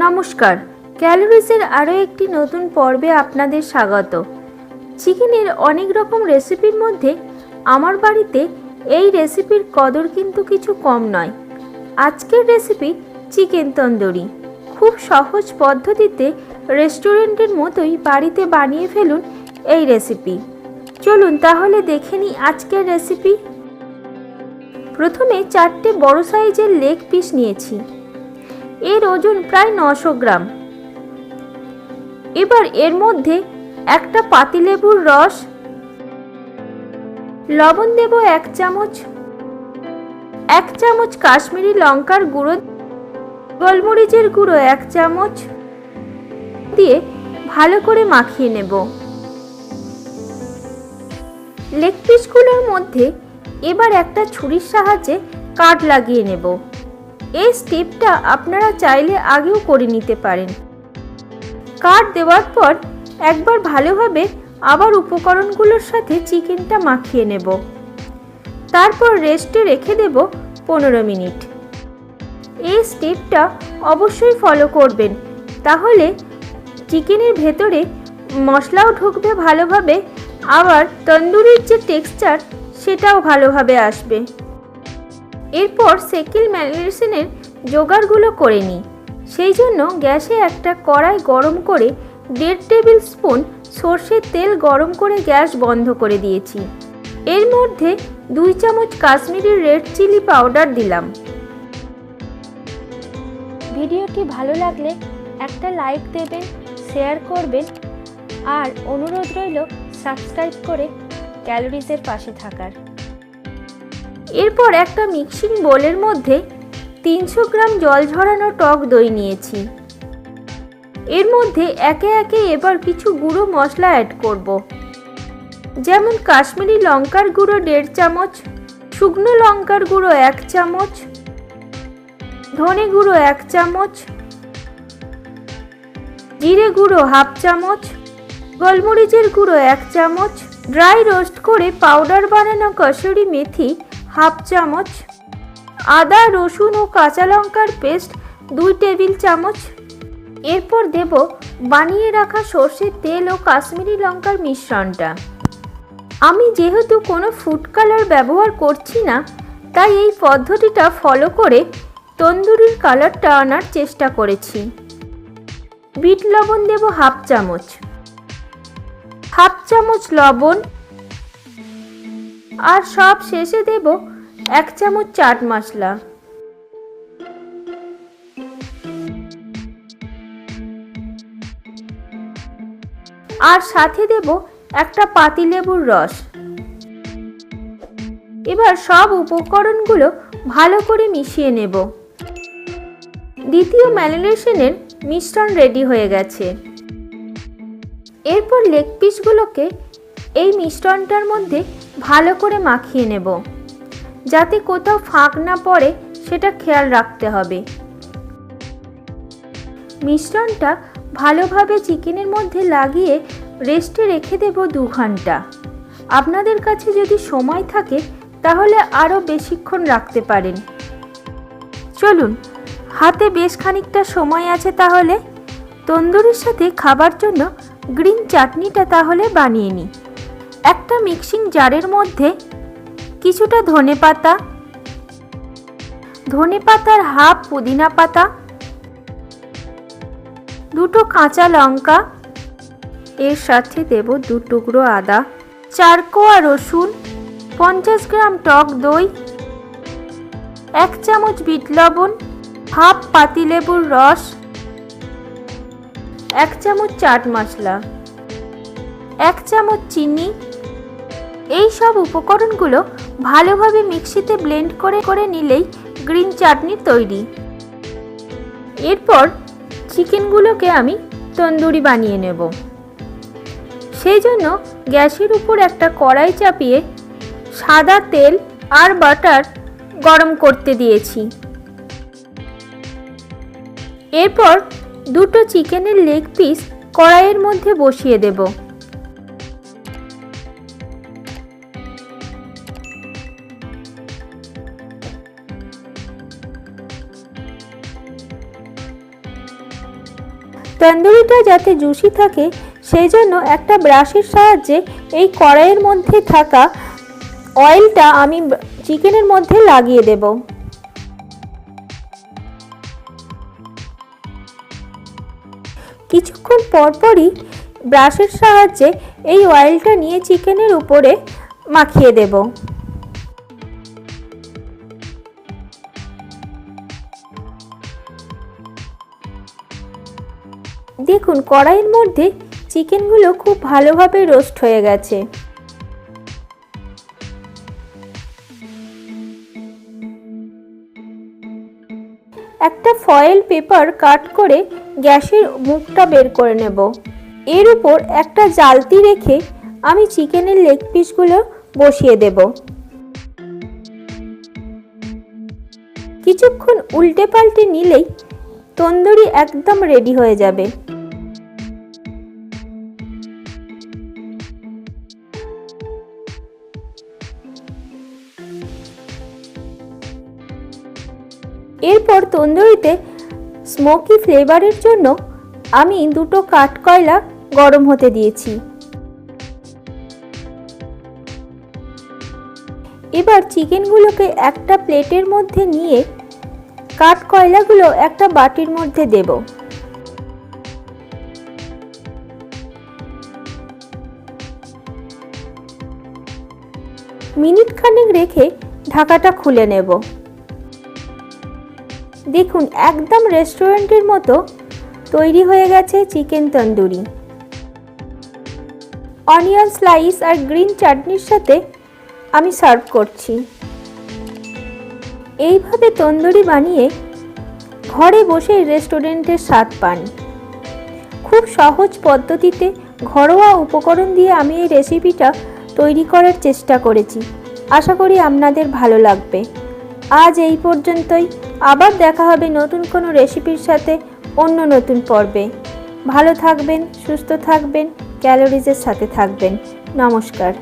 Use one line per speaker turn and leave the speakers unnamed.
নমস্কার, ক্যালোরিজের আরও একটি নতুন পর্বে আপনাদের স্বাগত। চিকেনের অনেক রকম রেসিপির মধ্যে আমার বাড়িতে এই রেসিপির কদর কিন্তু কিছু কম নয়। আজকের রেসিপি চিকেন তন্দুরি। খুব সহজ পদ্ধতিতে রেস্টুরেন্টের মতোই বাড়িতে বানিয়ে ফেলুন এই রেসিপি। চলুন তাহলে দেখে নিই আজকের রেসিপি। প্রথমে 4টে বড় সাইজের লেগ পিস নিয়েছি। এর ওজন প্রায় 900 গ্রাম। এবার এর মধ্যে একটা পাতিলেবুর রস, লবণ দেব 1 চামচ, 1 চামচ কাশ্মীরি লঙ্কার গুঁড়ো, গোলমরিচের গুঁড়ো 1 চামচ দিয়ে ভালো করে মাখিয়ে নেব। লেগ পিসগুলোর মধ্যে এবার একটা ছুরির সাহায্যে কাট লাগিয়ে নেব। এই স্টেপটা আপনারা চাইলে আগেও করে নিতে পারেন। কাট দেওয়ার পর একবার ভালোভাবে আবার উপকরণগুলোর সাথে চিকেনটা মাখিয়ে নেব। তারপর রেস্টে রেখে দেব 15 মিনিট। এই স্টেপটা অবশ্যই ফলো করবেন, তাহলে চিকেনের ভেতরে মশলাও ঢুকবে ভালোভাবে, আবার তন্দুরির যে টেক্সচার সেটাও ভালোভাবে আসবে। এরপর সেকেল ম্যারিনেশনের জোগাড়গুলো করে নিই। সেই জন্য গ্যাসে একটা কড়াই গরম করে 1.5 টেবিল স্পুন সর্ষের তেল গরম করে গ্যাস বন্ধ করে দিয়েছি। এর মধ্যে 2 চামচ কাশ্মীরি রেড চিলি পাউডার দিলাম। ভিডিওটি ভালো লাগলে একটা লাইক দেবেন, শেয়ার করবেন, আর অনুরোধ রইল সাবস্ক্রাইব করে ক্যালোরিজের পাশে থাকার। এরপর একটা মিক্সিং বোলের মধ্যে 300 গ্রাম জল ঝরানো টক দই নিয়েছি। এর মধ্যে একে একে এবার কিছু গুঁড়ো মশলা অ্যাড করব, যেমন কাশ্মীরি লঙ্কার গুঁড়ো 1.5 চামচ, শুকনো লঙ্কার গুঁড়ো 1 চামচ, ধনে গুঁড়ো 1 চামচ, জিরে গুঁড়ো 1/2 চামচ, গোলমরিচের গুঁড়ো 1 চামচ, ড্রাই রোস্ট করে পাউডার বানানো কসুরি মেথি 1/2 চামচ, আদা রসুন ও কাঁচা লঙ্কার পেস্ট 2 টেবিল চামচ। এরপর দেব বানিয়ে রাখা সর্ষের তেল ও কাশ্মীরি লঙ্কার মিশ্রণটা। আমি যেহেতু কোনো ফুড কালার ব্যবহার করছি না, তাই এই পদ্ধতিটা ফলো করে তন্দুরির কালারটা আনার চেষ্টা করেছি। বিট লবণ দেব 1/2 চামচ, 1/2 চামচ লবণ, আর সব শেষে দেব 1 চামচ চাট মশলা। আর সাথে দেব একটা পাতিলেবুর রস। এবার সব উপকরণগুলো ভালো করে মিশিয়ে নেব। দ্বিতীয় ম্যারিনেশনের মিশ্রণ রেডি হয়ে গেছে। এরপর লেগ পিসগুলোকে এই মিশ্রণটার মধ্যে ভালো করে মাখিয়ে নেব, যাতে কোথাও ফাঁক না পড়ে সেটা খেয়াল রাখতে হবে। মিশ্রণটা ভালোভাবে চিকেনের মধ্যে লাগিয়ে রেস্টে রেখে দেব 2 ঘন্টা। আপনাদের কাছে যদি সময় থাকে তাহলে আরও বেশিক্ষণ রাখতে পারেন। চলুন, হাতে বেশ খানিকটা সময় আছে, তাহলে তন্দুরির সাথে খাবার জন্য গ্রিন চাটনিটা তাহলে বানিয়ে নিই। একটা মিক্সিং জারের মধ্যে কিছুটা ধনেপাতা, ধনেপাতার 1/2 পুদিনা পাতা, 2টো কাঁচা লঙ্কা, এর সাথে দেব 2 টুকরো আদা, 4 কোয়া রসুন, 50 গ্রাম টক দই, 1 চামচ বিট লবণ, 1/2 পাতিলেবুর রস, 1 চামচ চাট মশলা, 1 চামচ চিনি। এই সব উপকরণগুলো ভালোভাবে মিক্সিতে ব্লেন্ড করে নিলেই গ্রিন চাটনি তৈরি। এরপর চিকেনগুলোকে আমি তন্দুরি বানিয়ে নেব। সেই জন্য গ্যাসের উপর একটা কড়াই চাপিয়ে সাদা তেল আর বাটার গরম করতে দিয়েছি। এরপর 2টো চিকেনের লেগ পিস কড়াইয়ের মধ্যে বসিয়ে দেব। তন্দুরিটা যাতে জুসি থাকে সেই জন্য একটা ব্রাশের সাহায্যে এই কড়াইয়ের মধ্যে থাকা অয়েলটা আমি চিকেনের মধ্যে লাগিয়ে দেব। কিছুক্ষণ পরপরই ব্রাশের সাহায্যে এই অয়েলটা নিয়ে চিকেনের উপরে মাখিয়ে দেব। দেখুন কড়াইয়ের মধ্যে চিকেনগুলো খুব ভালোভাবে রোস্ট হয়ে গেছে। একটা ফয়েল পেপার কাট করে গ্যাসের মুখটা বের করে নেব। এর উপর একটা জালতি রেখে আমি চিকেনের লেগ পিসগুলো বসিয়ে দেব। কিছুক্ষণ উল্টে পাল্টে নিলেই তন্দুরি একদম রেডি হয়ে যাবে। এরপর তন্দুরিতে স্মোকি ফ্লেভারের জন্য আমি দুটো কাঠকয়লা গরম হতে দিয়েছি। এবার চিকেনগুলোকে একটা প্লেটের মধ্যে নিয়ে কাঠকয়লাগুলো একটা বাটির মধ্যে দেব। মিনিট খানেক রেখে ঢাকাটা খুলে নেব। দেখুন একদম রেস্টুরেন্টের মতো তৈরি হয়ে গেছে চিকেন তন্দুরি। অনিয়ন স্লাইস আর গ্রিন চাটনির সাথে আমি সার্ভ করছি। এইভাবে তন্দুরি বানিয়ে ঘরে বসে রেস্টুরেন্টের স্বাদ পান। খুব সহজ পদ্ধতিতে ঘরোয়া উপকরণ দিয়ে আমি এই রেসিপিটা তৈরি করার চেষ্টা করেছি। আশা করি আপনাদের ভালো লাগবে। আজ এই পর্যন্তই। আবার দেখা হবে নতুন কোনো রেসিপির সাথে অন্য নতুন পর্বে। ভালো থাকবেন, সুস্থ থাকবেন, ক্যালোরিজের সাথে থাকবেন। নমস্কার।